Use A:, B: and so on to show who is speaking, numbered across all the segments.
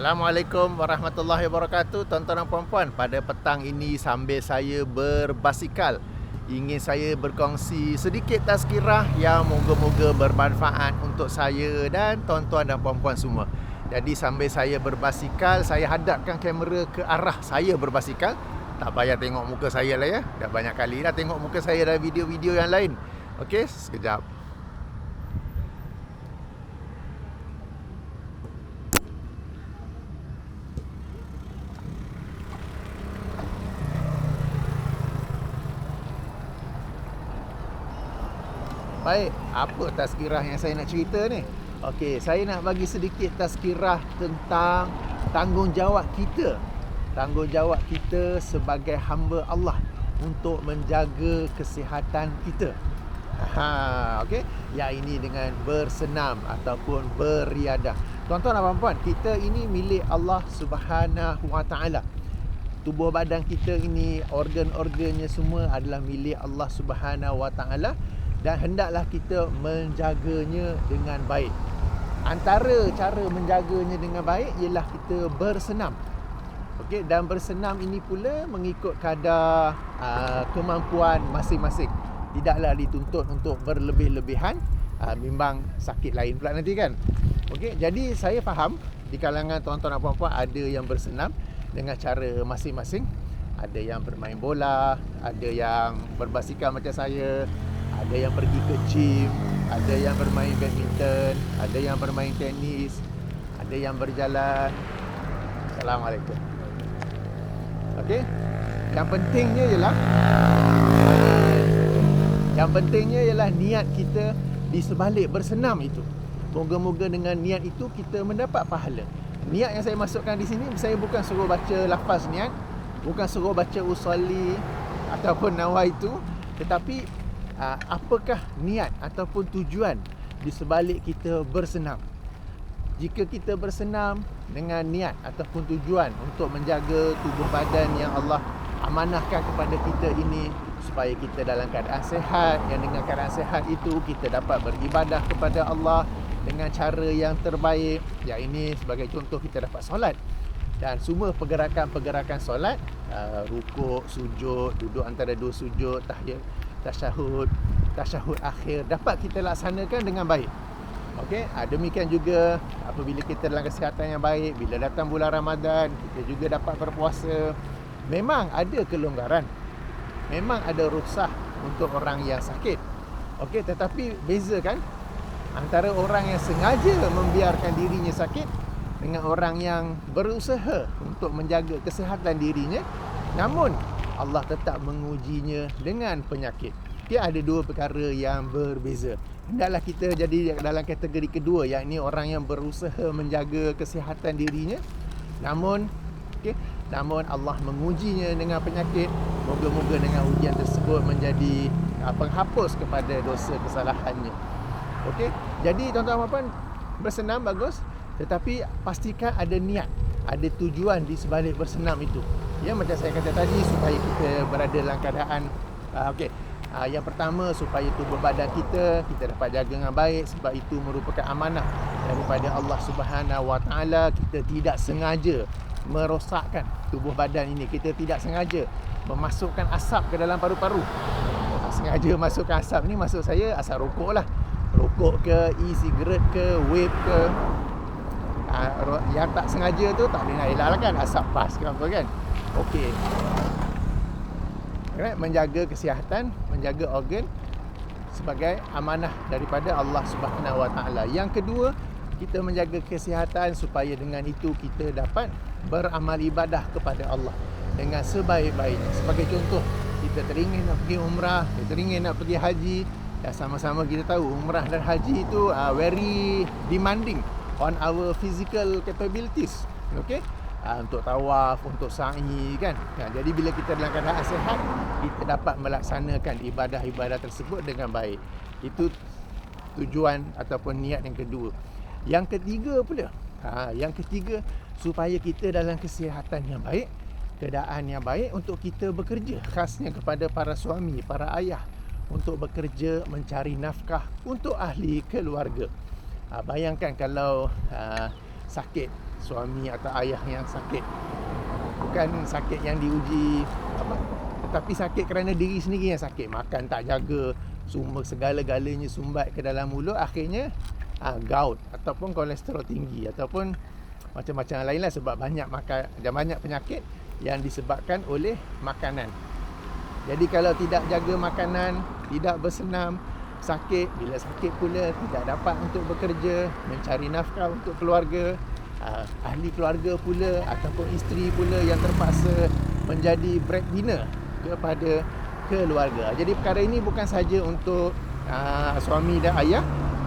A: Assalamualaikum warahmatullahi wabarakatuh. Tuan-tuan dan puan-puan, pada petang ini sambil saya berbasikal, ingin saya berkongsi sedikit tazkirah yang moga-moga bermanfaat untuk saya dan tuan-tuan dan puan-puan semua. Jadi sambil saya berbasikal, saya hadapkan kamera ke arah saya berbasikal. Tak payah tengok muka saya lah ya. Dah banyak kali dah tengok muka saya dalam video-video yang lain. Okey, sekejap. Baik, apa tazkirah yang saya nak cerita ni? Okey, saya nak bagi sedikit tazkirah tentang tanggungjawab kita. Tanggungjawab kita sebagai hamba Allah untuk menjaga kesihatan kita. Okey, yang ini dengan bersenam ataupun beriadah. Tuan-tuan dan puan-puan, kita ini milik Allah Subhanahu Wa Taala. Tubuh badan kita ini, organ-organnya semua adalah milik Allah Subhanahu Wa Taala. Dan hendaklah kita menjaganya dengan baik. Antara cara menjaganya dengan baik ialah kita bersenam. Okey, dan bersenam ini pula mengikut kadar kemampuan masing-masing. Tidaklah dituntut untuk berlebih-lebihan, memang sakit lain pula nanti kan. Okey, jadi saya faham di kalangan tuan-tuan dan puan-puan ada yang bersenam dengan cara masing-masing. Ada yang bermain bola, ada yang berbasikal macam saya, ada yang pergi ke gym, ada yang bermain badminton, ada yang bermain tenis, ada yang berjalan. Assalamualaikum. Okey. Yang pentingnya ialah niat kita di sebalik bersenam itu. Moga-moga dengan niat itu kita mendapat pahala. Niat yang saya masukkan di sini, saya bukan suruh baca lafaz niat, bukan suruh baca usolli ataupun nawaitu, tetapi apakah niat ataupun tujuan di sebalik kita bersenam. Jika kita bersenam dengan niat ataupun tujuan untuk menjaga tubuh badan yang Allah amanahkan kepada kita ini supaya kita dalam keadaan sihat, yang dengan keadaan sihat itu kita dapat beribadah kepada Allah dengan cara yang terbaik. Yang ini sebagai contoh, kita dapat solat. Dan semua pergerakan-pergerakan solat, rukuk, sujud, duduk antara dua sujud, tasyahud akhir dapat kita laksanakan dengan baik. Okey, demikian juga apabila kita dalam kesihatan yang baik, bila datang bulan Ramadan, kita juga dapat berpuasa. Memang ada kelonggaran, memang ada rukhsah untuk orang yang sakit. Okey, tetapi beza kan antara orang yang sengaja membiarkan dirinya sakit dengan orang yang berusaha untuk menjaga kesihatan dirinya, namun Allah tetap mengujinya dengan penyakit. Dia ada dua perkara yang berbeza. Hendaklah kita jadi dalam kategori kedua, yakni orang yang berusaha menjaga kesihatan dirinya, namun Allah mengujinya dengan penyakit. Moga-moga dengan ujian tersebut menjadi penghapus kepada dosa kesalahannya. Okey, jadi tuan-tuan dan puan, bersenam bagus, tetapi pastikan ada niat, ada tujuan di sebalik bersenam itu. Ya, macam saya kata tadi, supaya kita berada dalam keadaan yang pertama, supaya tubuh badan kita dapat jaga dengan baik, sebab itu merupakan amanah daripada Allah Subhanahu Wa Taala. Kita tidak sengaja merosakkan tubuh badan ini. Kita tidak sengaja memasukkan asap ke dalam paru-paru. Sengaja masukkan asap ni, maksud saya asap rokok lah. Rokok ke, e-cigarette ke, vape ke. Yang tak sengaja tu tak boleh nak elak lah kan, asap bas ke apa kan. Okey. Menjaga kesihatan, menjaga organ sebagai amanah daripada Allah Subhanahu Wa Taala. Yang kedua, kita menjaga kesihatan supaya dengan itu kita dapat beramal ibadah kepada Allah dengan sebaik-baiknya. Sebagai contoh, kita teringin nak pergi umrah, kita teringin nak pergi haji, dan sama-sama kita tahu umrah dan haji itu very demanding on our physical capabilities. Okey, untuk tawaf, untuk sa'i kan. Jadi bila kita dalam keadaan sihat, kita dapat melaksanakan ibadah-ibadah tersebut dengan baik. Itu tujuan ataupun niat yang kedua. Yang ketiga pula, supaya kita dalam kesihatan yang baik, keadaan yang baik untuk kita bekerja, khasnya kepada para suami, para ayah, untuk bekerja mencari nafkah untuk ahli keluarga. Bayangkan kalau sakit suami atau ayah yang sakit. Bukan sakit yang diuji apa, tetapi sakit kerana diri sendiri yang sakit. Makan tak jaga, semua segala-galanya sumbat ke dalam mulut, akhirnya gout ataupun kolesterol tinggi ataupun macam-macam lain lah, sebab banyak makan dan banyak penyakit yang disebabkan oleh makanan. Jadi kalau tidak jaga makanan, tidak bersenam, sakit, bila sakit pula tidak dapat untuk bekerja, mencari nafkah untuk keluarga, ahli keluarga pula ataupun isteri pula yang terpaksa menjadi breadwinner kepada keluarga. Jadi perkara ini bukan saja untuk suami dan ayah,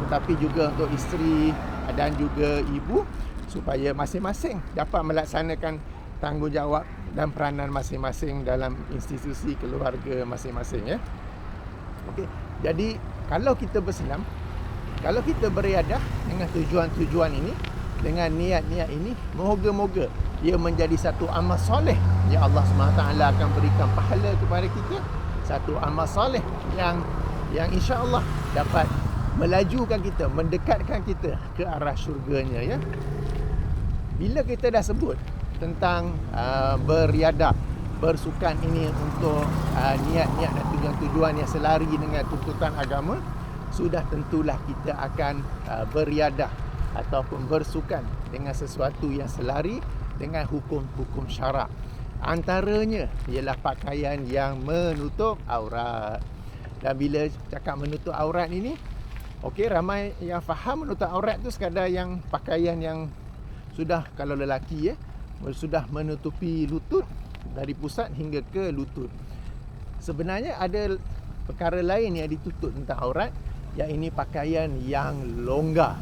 A: tetapi juga untuk isteri dan juga ibu, supaya masing-masing dapat melaksanakan tanggungjawab dan peranan masing-masing dalam institusi keluarga masing-masing, ya. Okey. Jadi kalau kita bersenam, kalau kita beriadah dengan tujuan-tujuan ini, dengan niat-niat ini, moga-moga ia menjadi satu amal soleh yang Allah SWT akan berikan pahala kepada kita, satu amal soleh yang insya-Allah dapat melajukan kita, mendekatkan kita ke arah syurganya, ya. Bila kita dah sebut tentang beriadah, bersukan ini untuk niat-niat dan tujuan-tujuan yang selari dengan tuntutan agama, sudah tentulah kita akan beriadah ataupun bersukan dengan sesuatu yang selari dengan hukum-hukum syarak. Antaranya ialah pakaian yang menutup aurat. Dan bila cakap menutup aurat ini, okey, ramai yang faham menutup aurat tu sekadar yang pakaian yang sudah, kalau lelaki, sudah menutupi lutut, dari pusat hingga ke lutut. Sebenarnya ada perkara lain yang ditutup tentang aurat, yang ini pakaian yang longgar,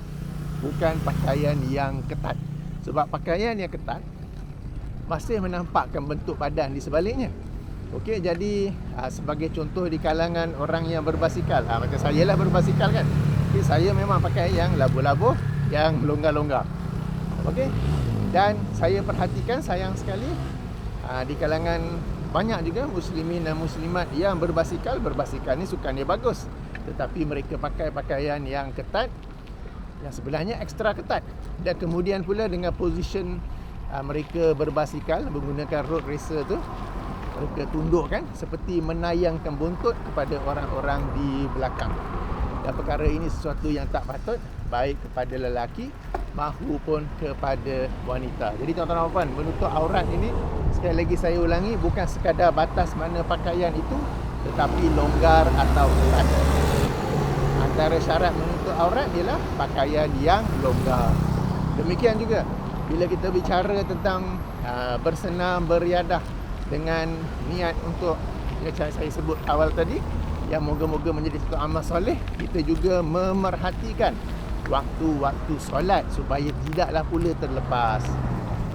A: bukan pakaian yang ketat. Sebab pakaian yang ketat masih menampakkan bentuk badan di sebaliknya. Okey, jadi sebagai contoh di kalangan orang yang berbasikal, macam saya lah berbasikal kan. Okay, saya memang pakai yang labuh-labuh, yang longgar-longgar. Okey. Dan saya perhatikan, sayang sekali, di kalangan banyak juga muslimin dan muslimat yang berbasikal ni sukan dia bagus, tetapi mereka pakai pakaian yang ketat, yang sebenarnya ekstra ketat. Dan kemudian pula dengan position mereka berbasikal menggunakan road racer tu, mereka tundukkan seperti menayangkan buntut kepada orang-orang di belakang. Dan perkara ini sesuatu yang tak patut, baik kepada lelaki maupun kepada wanita. Jadi tuan-tuan dan puan, menutup aurat ini, sekali lagi saya ulangi, bukan sekadar batas mana pakaian itu, tetapi longgar atau ketat. Antara syarat menutup aurat ialah pakaian yang longgar. Demikian juga bila kita bicara tentang bersenam, beriadah dengan niat untuk yang saya sebut awal tadi, yang moga-moga menjadi satu amal soleh, kita juga memerhatikan waktu-waktu solat supaya tidaklah pula terlepas.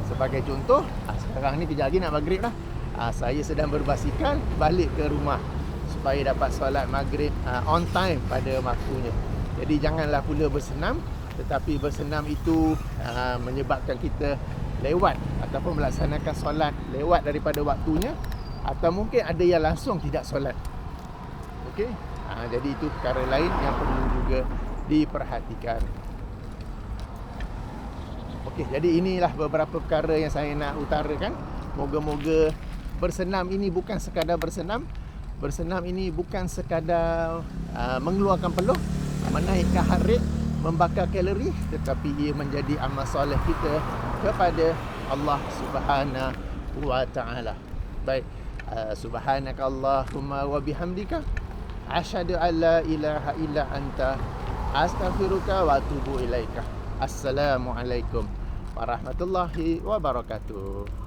A: Sebagai contoh, sekarang ni kejap lagi nak maghrib dah. Saya sedang berbasikal balik ke rumah supaya dapat solat maghrib on time pada waktunya. Jadi janganlah pula bersenam, tetapi bersenam itu menyebabkan kita lewat ataupun melaksanakan solat lewat daripada waktunya, atau mungkin ada yang langsung tidak solat. Okey, jadi itu perkara lain yang perlu juga diperhatikan. Okey, jadi inilah beberapa perkara yang saya nak utarakan. Moga-moga bersenam ini bukan sekadar bersenam. Bersenam ini bukan sekadar mengeluarkan peluh, menaikkan heart rate, membakar kalori, tetapi ia menjadi amal soleh kita kepada Allah Subhanahu wa taala. Baik, subhanakallahumma wa bihamdika asyhadu an la ilaha illa anta astaghfiruka wa atubu ilaika. Assalamualaikum warahmatullahi wabarakatuh.